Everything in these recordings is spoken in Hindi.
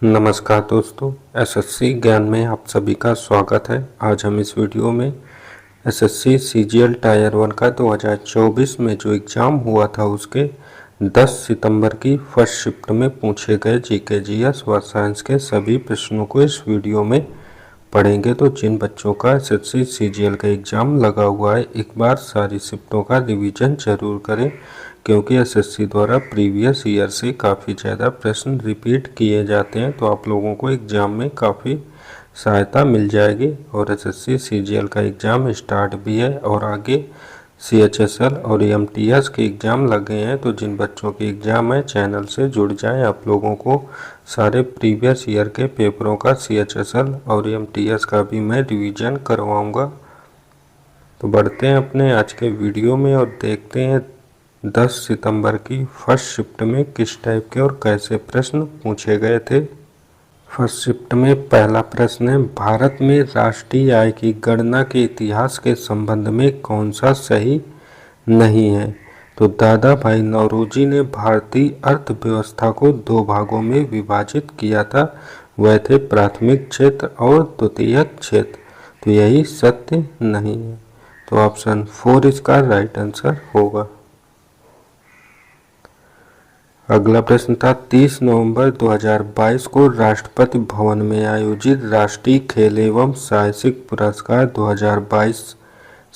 नमस्कार दोस्तों, एसएससी ज्ञान में आप सभी का स्वागत है। आज हम इस वीडियो में एसएससी सीजीएल टायर 1 का 2024 में जो एग्ज़ाम हुआ था उसके 10 सितंबर की फर्स्ट शिफ्ट में पूछे गए जीके जीएस व साइंस के सभी प्रश्नों को इस वीडियो में पढ़ेंगे। तो जिन बच्चों का एसएससी सीजीएल का एग्ज़ाम लगा हुआ है, एक बार सारी शिफ्टों का रिवीजन जरूर करें, क्योंकि एसएससी द्वारा प्रीवियस ईयर से काफ़ी ज़्यादा प्रश्न रिपीट किए जाते हैं। तो आप लोगों को एग्ज़ाम में काफ़ी सहायता मिल जाएगी। और एसएससी सीजीएल का एग्ज़ाम स्टार्ट भी है और आगे सीएचएसएल और एमटीएस के एग्ज़ाम लगे हैं। तो जिन बच्चों के एग्ज़ाम है चैनल से जुड़ जाएं। आप लोगों को सारे प्रीवियस ईयर के पेपरों का सीएचएसएल और एमटीएस का भी मैं रिवीजन करवाऊँगा। तो बढ़ते हैं अपने आज के वीडियो में और देखते हैं 10 सितंबर की फर्स्ट शिफ्ट में किस टाइप के और कैसे प्रश्न पूछे गए थे। फर्स्ट शिफ्ट में पहला प्रश्न है, भारत में राष्ट्रीय आय की गणना के इतिहास के संबंध में कौन सा सही नहीं है। तो दादा भाई नौरोजी ने भारतीय अर्थव्यवस्था को दो भागों में विभाजित किया था, वह थे प्राथमिक क्षेत्र और द्वितीयक क्षेत्र। तो यही सत्य नहीं है। तो ऑप्शन 4 इसका राइट आंसर होगा। अगला प्रश्न था, 30 नवंबर 2022 को राष्ट्रपति भवन में आयोजित राष्ट्रीय खेल एवं साहसिक पुरस्कार 2022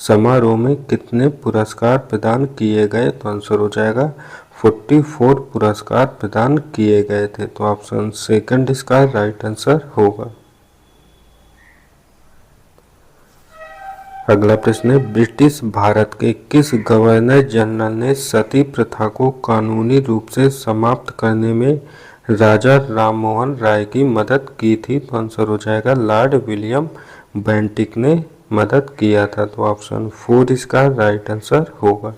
समारोह में कितने पुरस्कार प्रदान किए गए। तो आंसर हो जाएगा 44 पुरस्कार प्रदान किए गए थे। तो ऑप्शन सेकंड इसका राइट आंसर होगा। अगला प्रश्न है, ब्रिटिश भारत के किस गवर्नर जनरल ने सती प्रथा को कानूनी रूप से समाप्त करने में राजा राममोहन राय की मदद की थी। तो आंसर हो जाएगा लॉर्ड विलियम बेंटिक ने मदद किया था। तो ऑप्शन 4 इसका राइट आंसर होगा।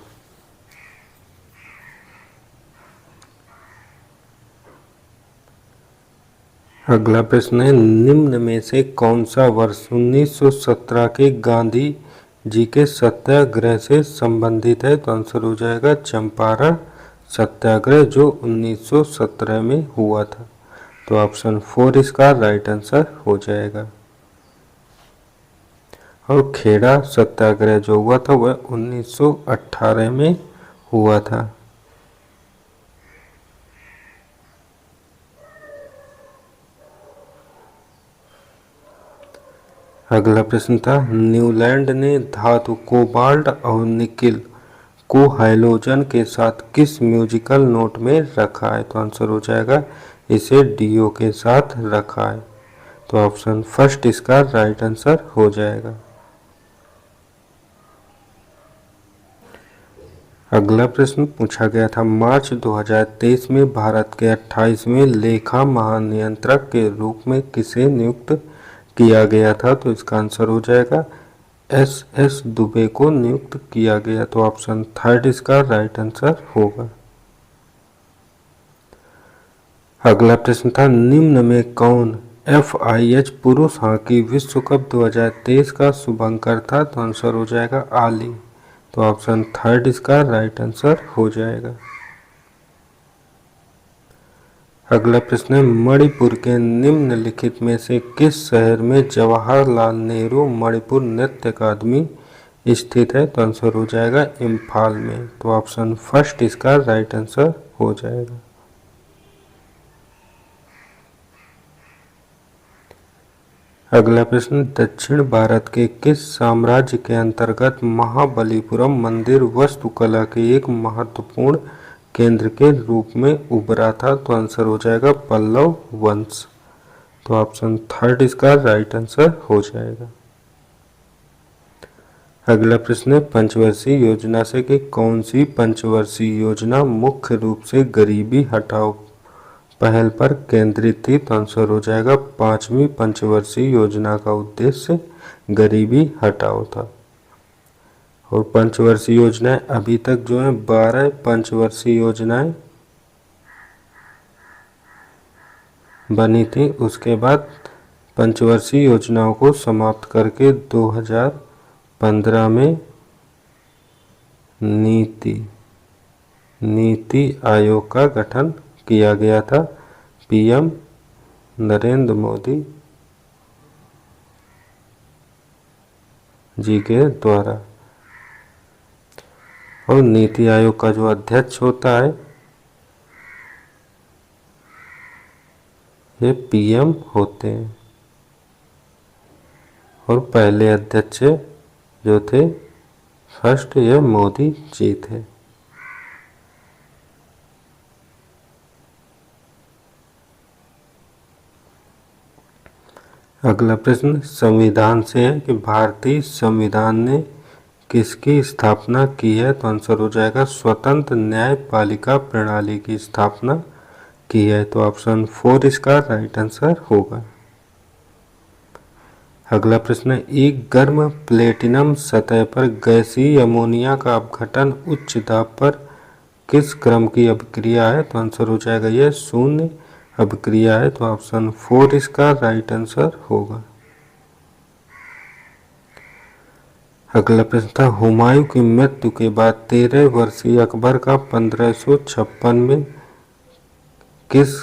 अगला प्रश्न है, निम्न में से कौन सा वर्ष 1917 के गांधी जी के सत्याग्रह से संबंधित है। तो आंसर हो जाएगा चंपारण सत्याग्रह, जो 1917 में हुआ था। तो ऑप्शन 4 इसका राइट आंसर हो जाएगा। और खेड़ा सत्याग्रह जो हुआ था वह 1918 में हुआ था। अगला प्रश्न था, न्यूलैंड ने धातु कोबाल्ट और निकिल को हाइड्रोजन के साथ किस म्यूजिकल नोट में रखा है। तो आंसर हो जाएगा इसे डीओ के साथ रखा है। तो ऑप्शन फर्स्ट इसका राइट आंसर हो जाएगा। अगला प्रश्न पूछा गया था, मार्च 2023 में भारत के 28वें लेखा महानियंत्रक के रूप में किसे नियुक्त किया गया था। तो इसका आंसर हो जाएगा एस दुबे को नियुक्त किया गया। तो ऑप्शन थर्ड इसका राइट आंसर होगा। अगला प्रश्न था, निम्न में कौन FIH पुरुष हॉकी विश्व कप 2023 का शुभंकर था। तो आंसर हो जाएगा आली। तो ऑप्शन थर्ड इसका राइट आंसर हो जाएगा। अगला प्रश्न है, मणिपुर के निम्नलिखित में से किस शहर में जवाहरलाल नेहरू मणिपुर नृत्य अकादमी स्थित है। तो आंसर हो जाएगा इम्फाल में। तो ऑप्शन फर्स्ट इसका राइट आंसर हो जाएगा। अगला प्रश्न, दक्षिण भारत के किस साम्राज्य के अंतर्गत महाबलीपुरम मंदिर वास्तुकला के एक महत्वपूर्ण केंद्र के रूप में उभरा था। तो आंसर हो जाएगा पल्लव वंश। तो ऑप्शन थर्ड इसका राइट आंसर हो जाएगा। अगला प्रश्न है, पंचवर्षीय योजना से कि कौन सी पंचवर्षीय योजना मुख्य रूप से गरीबी हटाओ पहल पर केंद्रित थी। तो आंसर हो जाएगा 5वीं पंचवर्षीय योजना का उद्देश्य गरीबी हटाओ था। और पंचवर्षीय योजनाएं अभी तक जो है 12 पंचवर्षीय योजनाएं बनी थी। उसके बाद पंचवर्षीय योजनाओं को समाप्त करके 2015 में नीति आयोग का गठन किया गया था, PM नरेंद्र मोदी जी के द्वारा। और नीति आयोग का जो अध्यक्ष होता है ये पीएम होते हैं। और पहले अध्यक्ष जो थे फर्स्ट ये मोदी जी थे। अगला प्रश्न संविधान से है कि भारतीय संविधान ने किसकी स्थापना की है? तो आंसर हो जाएगा स्वतंत्र न्यायपालिका प्रणाली की स्थापना की है। तो ऑप्शन 4 इसका राइट आंसर होगा। अगला प्रश्न है एक गर्म प्लेटिनम सतह पर गैसीय अमोनिया का अपघटन उच्च दाब पर किस क्रम की अभिक्रिया है? तो आंसर हो जाएगा यह शून्य अभिक्रिया है। तो ऑप्शन 4 इसका राइट आंसर होगा। अगला प्रश्न था हुमायूं की मृत्यु के बाद 13 वर्षीय अकबर का 1556 में किस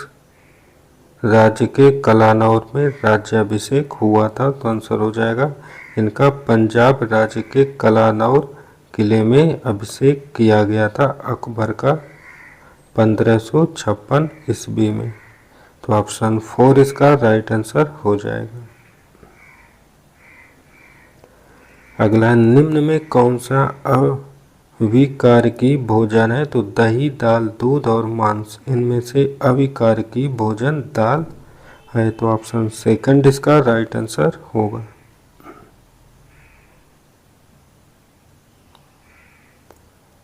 राज्य के कलानौर में राज्याभिषेक हुआ था? तो आंसर हो जाएगा इनका पंजाब राज्य के कलानौर किले में अभिषेक किया गया था अकबर का 1556 ईस्वी में। तो ऑप्शन 4 इसका राइट आंसर हो जाएगा। अगला निम्न में कौन सा अविकारकी भोजन है? तो दही, दाल, दूध और मांस इनमें से अविकारकी भोजन दाल है। तो ऑप्शन 2 इसका राइट आंसर होगा।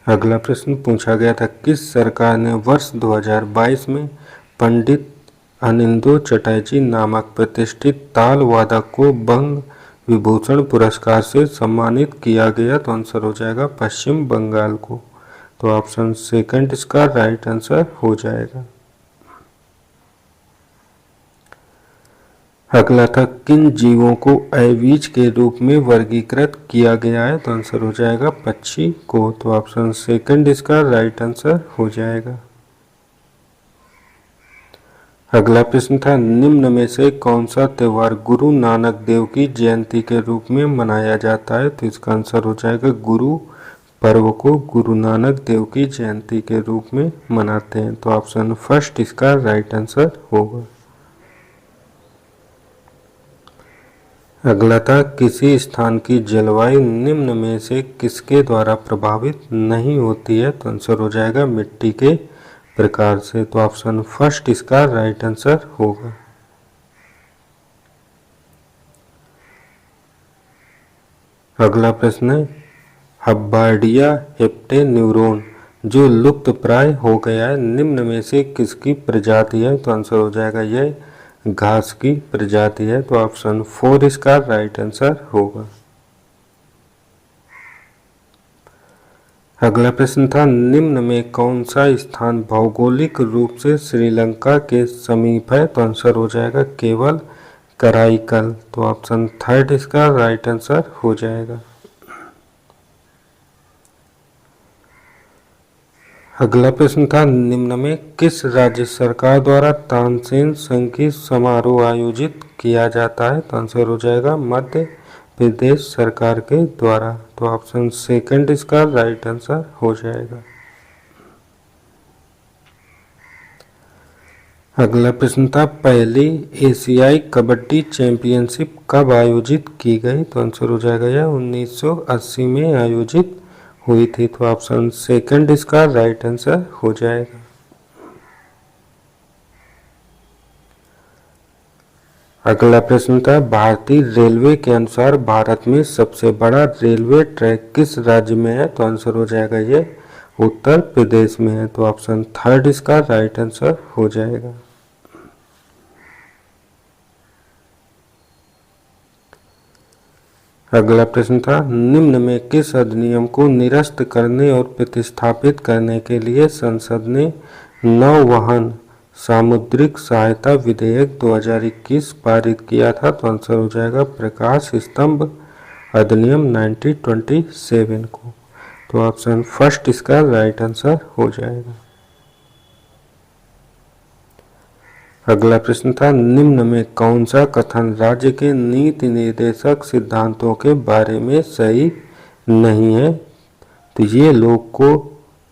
अगला प्रश्न पूछा गया था किस सरकार ने वर्ष 2022 में पंडित अनिंदो चटर्जी नामक प्रतिष्ठित ताल वादक को बंग विभूषण पुरस्कार से सम्मानित किया गया? तो आंसर हो जाएगा पश्चिम बंगाल को। तो ऑप्शन 2 इसका राइट आंसर हो जाएगा। अगला था किन जीवों को अवीज के रूप में वर्गीकृत किया गया है? तो आंसर हो जाएगा पक्षी को। तो ऑप्शन 2 इसका राइट आंसर हो जाएगा। अगला प्रश्न था निम्न में से कौन सा त्योहार गुरु नानक देव की जयंती के रूप में मनाया जाता है? तो इसका आंसर हो जाएगा गुरु पर्व को गुरु नानक देव की जयंती के रूप में मनाते हैं। तो ऑप्शन 1 इसका राइट आंसर होगा। अगला था किसी स्थान की जलवायु निम्न में से किसके द्वारा प्रभावित नहीं होती है? तो आंसर हो जाएगा मिट्टी के प्रकार से। तो ऑप्शन 1 इसका राइट आंसर होगा। अगला प्रश्न है हब्बार्डिया हेप्टेन्यूरोन जो लुप्त प्राय हो गया है निम्न में से किसकी प्रजाति है? तो आंसर हो जाएगा यह घास की प्रजाति है। तो ऑप्शन 4 इसका राइट आंसर होगा। अगला प्रश्न था निम्न में कौन सा स्थान भौगोलिक रूप से श्रीलंका के समीप है? तो आंसर हो जाएगा केवल कराईकल। तो ऑप्शन 3 इसका राइट आंसर हो जाएगा। अगला प्रश्न था निम्न में किस राज्य सरकार द्वारा तानसेन संगीत समारोह आयोजित किया जाता है? तो आंसर हो जाएगा मध्य प्रदेश सरकार के द्वारा। तो ऑप्शन 2 इसका राइट आंसर हो जाएगा। अगला प्रश्न था पहली एशियाई कबड्डी चैंपियनशिप कब आयोजित की गई? तो आंसर हो जाएगा यह 1980 में आयोजित हुई थी। तो ऑप्शन 2 इसका राइट आंसर हो जाएगा। अगला प्रश्न था भारतीय रेलवे के अनुसार भारत में सबसे बड़ा रेलवे ट्रैक किस राज्य में है? तो आंसर हो जाएगा ये उत्तर प्रदेश में है। तो ऑप्शन 3 इसका राइट आंसर हो जाएगा। अगला प्रश्न था निम्न में किस अधिनियम को निरस्त करने और प्रतिस्थापित करने के लिए संसद ने नौवहन सामुद्रिक सहायता विधेयक 2021 पारित किया था? तो आंसर हो जाएगा प्रकाश स्तंभ अधिनियम 1927 को। तो ऑप्शन 1 इसका राइट आंसर हो जाएगा। अगला प्रश्न था, निम्न में कौन सा कथन राज्य के नीति निर्देशक सिद्धांतों के बारे में सही नहीं है? तो ये लोग को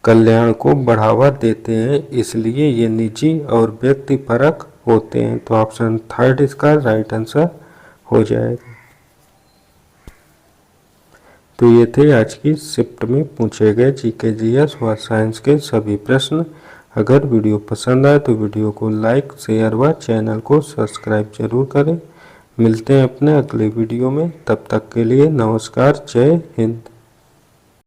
कल्याण को बढ़ावा देते हैं, इसलिए ये निजी और व्यक्तिपरक होते हैं। तो ऑप्शन थर्ड इसका राइट आंसर हो जाएगा। तो ये थे आज की शिफ्ट में पूछे गए जीके जीएस व साइंस के सभी प्रश्न। अगर वीडियो पसंद आए तो वीडियो को लाइक, शेयर व चैनल को सब्सक्राइब जरूर करें। मिलते हैं अपने अगले वीडियो में, तब तक के लिए नमस्कार, जय हिंद।